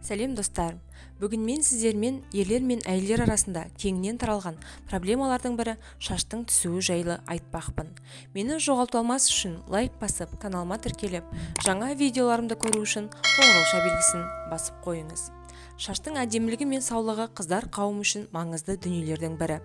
Сәлем достар! Бүгін мен сіздермен ерлер мен әйелдер арасында кеңінен таралған проблемалардың бірі шаштың түсуі жайлы айтпақпын. Мені жоғалту алмас үшін лайк басып, каналыма тіркеліп, жаңа видеоларымды көру үшін қоңырауша белгісін басып қойыңыз. Шаштың әдемілігі мен саулығы қыздар қауымы үшін маңызды дүниелердің бірі.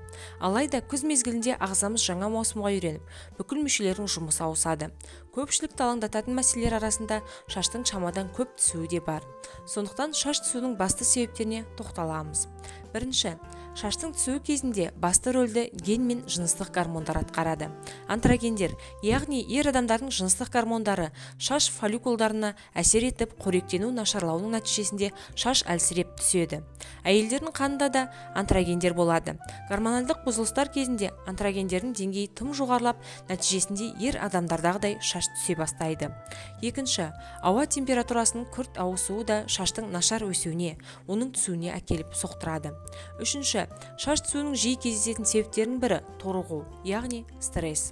Алайда күз мезгілінде ағзамыз жаңа маусымға үйреніп, бүкіл мүшелердің жұмысы ауысады. Көпшілікті алаңдататын мәселелер арасында шаштың шамадан көп түсуі де бар. Сондықтан шаш түсудің басты себептеріне тоқталамыз. Бірінші, шаштың түсуі кезінде басты рөлді ген мен жыныстық гормондар атқарады. Антрогендер, яғни ер адамдардың жыныстық гормондары шаш фолликулдарына әсер етіп, қоректену нашарлауының нәтижесінде шаш әлсіреп түседі. Әйелдердің қанында да антрогендер болады. Гормоналдық бұзылыстар кезінде антрогендердің деңгейі тым жоғарылап, нәтижесінде ер адамдардағыдай шаш түсе бастайды. Екінші, ауа температурасының күрт ауысуы да шаштың нашар өсуіне, оның түсуіне әкеліп соқтырады. Үшінші, шаш түсуінің жиі кездесетін себептерінің бірі торығу, яғни стресс.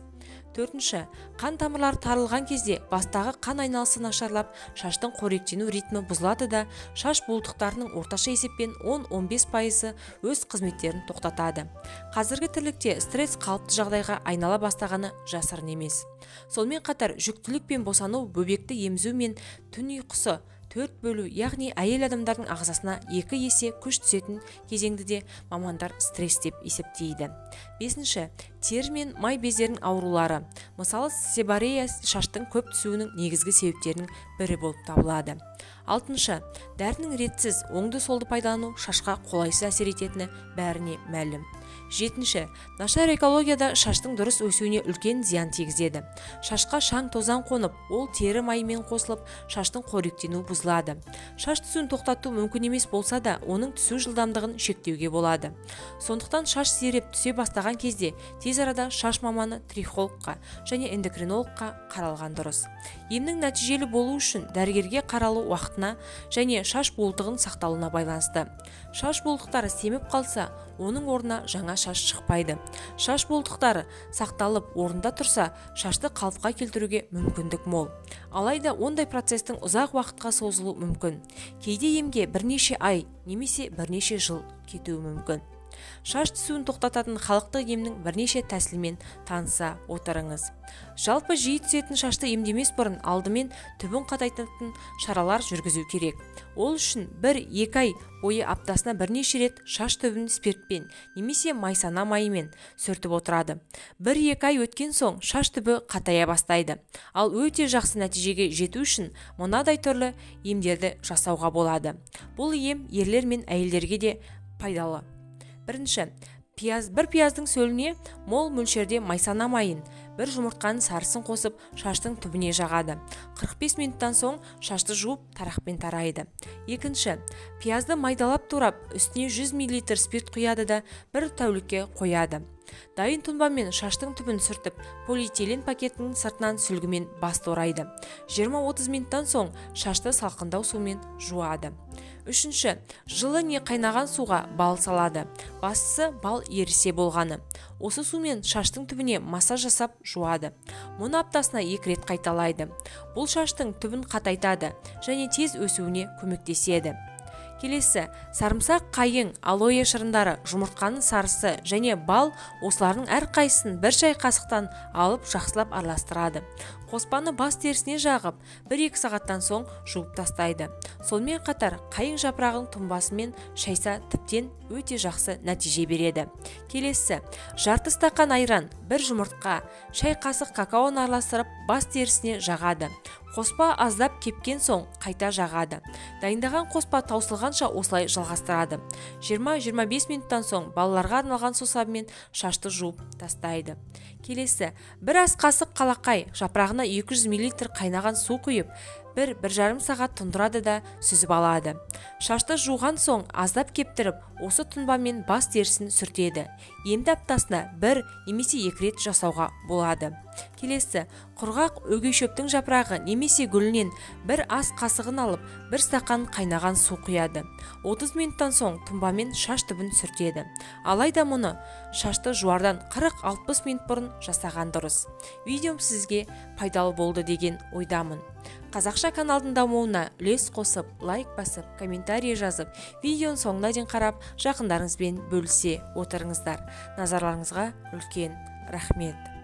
Төртінші, қан тамырлары тарылған кезде бастағы қан айналысы нашарлап, шаштың қоректену ритмі бұзылады да, шаш буылтықтарының орташа есеппен 10-15% өз қызметтерін тоқтатады. Қазіргі тірлікте стресс қалыпты жағдайға айнала бастағаны жасырын емес. Сонымен қатар жүктілік пен босану, бөбекті емізу мен түн ұйқысы 4 бөлу, яғни әйел адамдардың ағзасына 2 есе күш түсетін кезеңді де мамандар стресс деп есептейді. Бесінші, тері мен май бездерінің аурулары. Мысалы, себорея шаштың көп түсуінің негізгі себептерінің бірі болып табылады. Алтыншы, дәрінің ретсіз оңды-солды пайдалану шашқа қолайсыз әсер ететіні бәріне мәлім. Жетінші, нашар экологияда шаштың дұрыс өсуіне үлкен зиян тигізеді. Шашқа шаң тозаң қонып, ол тері майымен қосылып, шаштың қоректенуі бұзылады. Шаш түсуін тоқтату мүмкін емес болса да, оның түсу жылдамдығын шектеуге болады. Сондықтан шаш сиреп түсе бастаған кезде тез арада шаш маманы трихологқа және эндокринологқа қаралған дұрыс. Емнің нәтижелі болу үшін дәрігерге қаралу уақытына және шаш буылтығын сақталуына байланысты. Шаш буылтықтары семіп қалса, оның орнына жаңа шаш шықпайды. Шаш буылтықтары сақталып орында тұрса, шашты қалыпқа келтіруге мүмкіндік мол. Алайда ондай процестің ұзақ уақытқа созылу мүмкін. Кейде емге бірнеше ай немесе бірнеше жыл кетуі мүмкін. Шаш түсуін тоқтататын халықтық емнің бірнеше тәсілмен таныса отырыңыз. Жалпы жиі түсетін шашты емдемес бұрын алдымен түбін қатайтын шаралар жүргізу керек. Ол үшін 1-2 ай бойы аптасына бірнеше рет шаш түбін спиртпен немесе майсана майымен сүртіп отырады. 1-2 ай өткен соң шаш түбі қатая бастайды. Ал өте жақсы нәтижеге жету үшін мынадай түрлі емдерді жасауға болады. Бұл ем ерлер мен әйелдерге де пайдалы. Бірінші, бір пияздың сөліне мол мөлшерде майсана майын, бір жұмыртқаның сарысын қосып, шаштың түбіне жағады. 45 минуттан соң шашты жуып, тарақпен тарайды. Екінші, пиязды майдалап турап, үстіне 100 мл спирт құяды да бір тәулікке қояды. Дайын тұнбамен шаштың түбін сүртіп, полиэтилен пакетінің сыртынан сүлгімен басты орайды. 20-30 минуттан соң шашты салқындау сумен жуады. Үшінші, жылы не қайнаған суға бал салады. Бастысы бал ерісе болғаны. Осы сумен шаштың түбіне массаж жасап жуады. Мұны аптасына 2 рет қайталайды. Бұл шаштың түбін қатайтады және тез өсуіне көмектеседі. Келесі, сарымсақ, қайың, алоэ шырындары, жұмыртқаның сарысы және бал осылардың әрқайсысын 1 шай қасықтан алып жақсылап араластырады. Қоспаны бас терісіне жағып, 1-2 сағаттан соң жуып тастайды. Сонымен қатар қайың жапырағының тұнбасымен шайса тіптен өте жақсы нәтиже береді. Келесі, жарты стақан айран, 1 жұмыртқа, шай қасық какаоны араластырып бас терісіне жағады. Қоспа аздап кепкен соң қайта жағады. Дайындаған қоспа таусылғанша осылай жалғастырады. 20-25 минуттан соң балаларға арналған сусабымен шашты жуып тастайды. Келесі, 1 ас қасық қалақай жапырағына 200 мл қайнаған су құйып, 1-1,5 сағат тұндырады да сүзіп алады. Шашты жуған соң аздап кептіріп, осы тұнбамен бас терісін сүртеді. Емді аптасына 1 немесе 2 рет жасауға болады. Келесі, құрғақ өгей шөптің жапырағы немесе гүлінен бір ас қасығын алып, бір стақан қайнаған су құяды. 30 минуттан соң тұнбамен шаш түбін сүртеді. Алайда мұны шашты жуардан 40-60 минут бұрын жасаған дұрыс. Видеом сізге пайдалы болды деген ойдамын. Қазақша каналдың дамуына үлес қосып, лайк басып, комментарий жазып, видеоның соңына дейін қарап, жақындарыңызбен бөлісе отырыңыздар. Назарларыңызға үлкен рахмет.